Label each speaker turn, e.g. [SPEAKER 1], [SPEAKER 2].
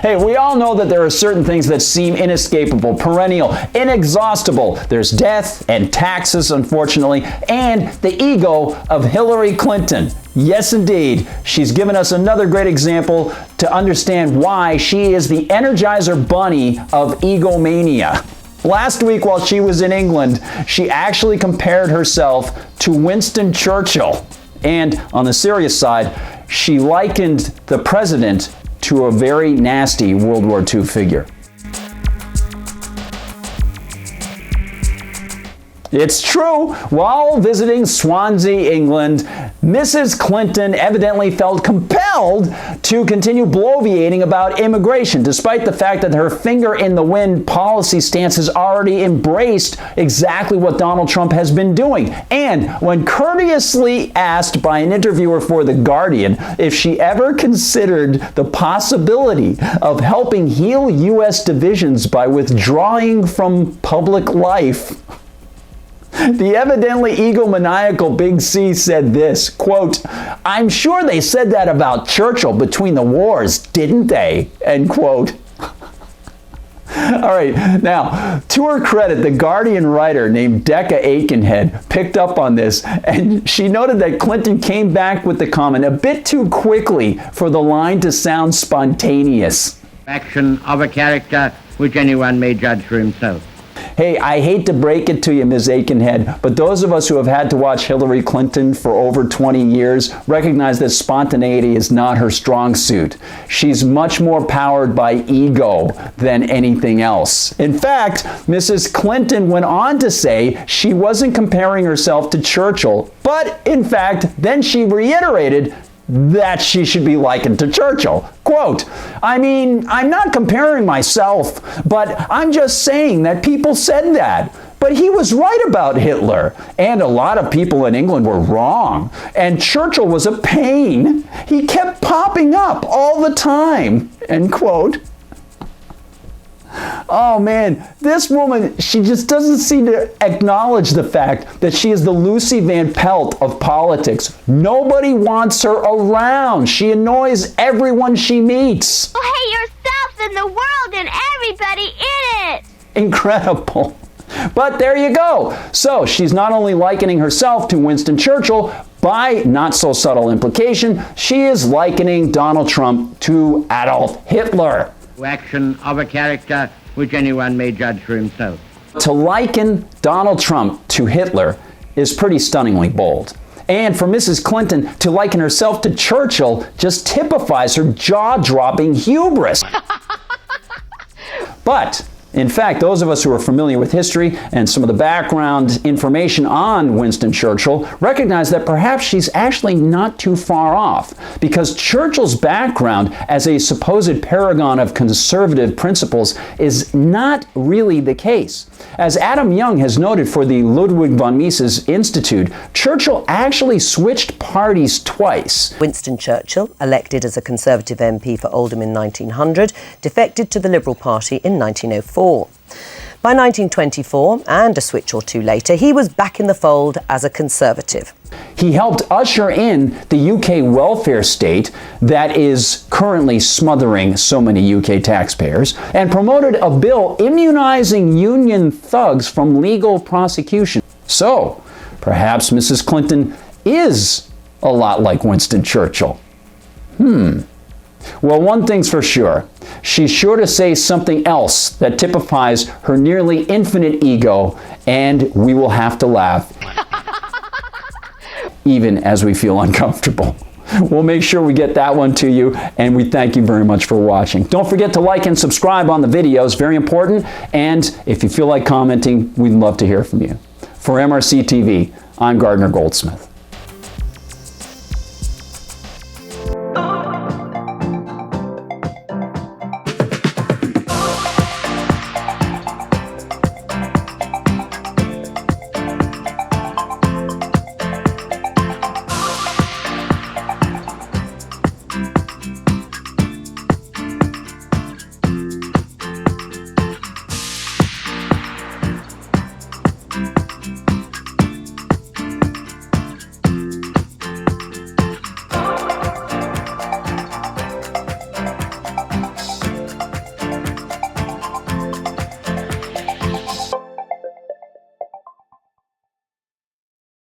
[SPEAKER 1] Hey, we all know that there are certain things that seem inescapable, perennial, inexhaustible. There's death and taxes, unfortunately, and the ego of Hillary Clinton. Yes, indeed. She's given us another great example to understand why she is the Energizer Bunny of egomania. Last week, while she was in England, she actually compared herself to Winston Churchill. And on the serious side, she likened the president to a very nasty World War II figure. It's true. While visiting Swansea, England, Mrs. Clinton evidently felt compelled to continue bloviating about immigration, despite the fact that her finger in the wind policy stance has already embraced exactly what Donald Trump has been doing. And when courteously asked by an interviewer for The Guardian if she ever considered the possibility of helping heal U.S. divisions by withdrawing from public life, the evidently egomaniacal Big C said this, quote, "I'm sure they said that about Churchill between the wars, didn't they?" End quote. All right, now, to her credit, the Guardian writer named Decca Aitkenhead picked up on this, and she noted that Clinton came back with the comment a bit too quickly for the line to sound spontaneous.
[SPEAKER 2] Action of a character which anyone may judge for himself.
[SPEAKER 1] Hey, I hate to break it to you, Ms. Aitkenhead, but those of us who have had to watch Hillary Clinton for over 20 years recognize that spontaneity is not her strong suit. She's much more powered by ego than anything else. In fact, Mrs. Clinton went on to say she wasn't comparing herself to Churchill, but in fact, then she reiterated that she should be likened to Churchill. Quote, "I mean, I'm not comparing myself, but I'm just saying that people said that. But he was right about Hitler, and a lot of people in England were wrong. And Churchill was a pain. He kept popping up all the time." End quote. Oh man, this woman, she just doesn't seem to acknowledge the fact that she is the Lucy Van Pelt of politics. Nobody wants her around. She annoys everyone she meets.
[SPEAKER 3] Well, hey, yourself and the world and everybody in it.
[SPEAKER 1] Incredible. But there you go. So she's not only likening herself to Winston Churchill, by not so subtle implication, she is likening Donald Trump to Adolf Hitler.
[SPEAKER 2] Action of a character which anyone may judge for himself.
[SPEAKER 1] To liken Donald Trump to Hitler is pretty stunningly bold. And for Mrs. Clinton to liken herself to Churchill just typifies her jaw-dropping hubris. But in fact, those of us who are familiar with history and some of the background information on Winston Churchill recognize that perhaps she's actually not too far off, because Churchill's background as a supposed paragon of conservative principles is not really the case. As Adam Young has noted for the Ludwig von Mises Institute, Churchill actually switched parties twice.
[SPEAKER 4] Winston Churchill, elected as a Conservative MP for Oldham in 1900, defected to the Liberal Party in 1904. By 1924, and a switch or two later, he was back in the fold as a Conservative.
[SPEAKER 1] He helped usher in the UK welfare state that is currently smothering so many UK taxpayers, and promoted a bill immunizing union thugs from legal prosecution. So, perhaps Mrs. Clinton is a lot like Winston Churchill. Well, one thing's for sure. She's sure to say something else that typifies her nearly infinite ego, and we will have to laugh, even as we feel uncomfortable. We'll make sure we get that one to you, and we thank you very much for watching. Don't forget to like and subscribe on the videos, very important, and if you feel like commenting, we'd love to hear from you. For MRC TV, I'm Gardner Goldsmith.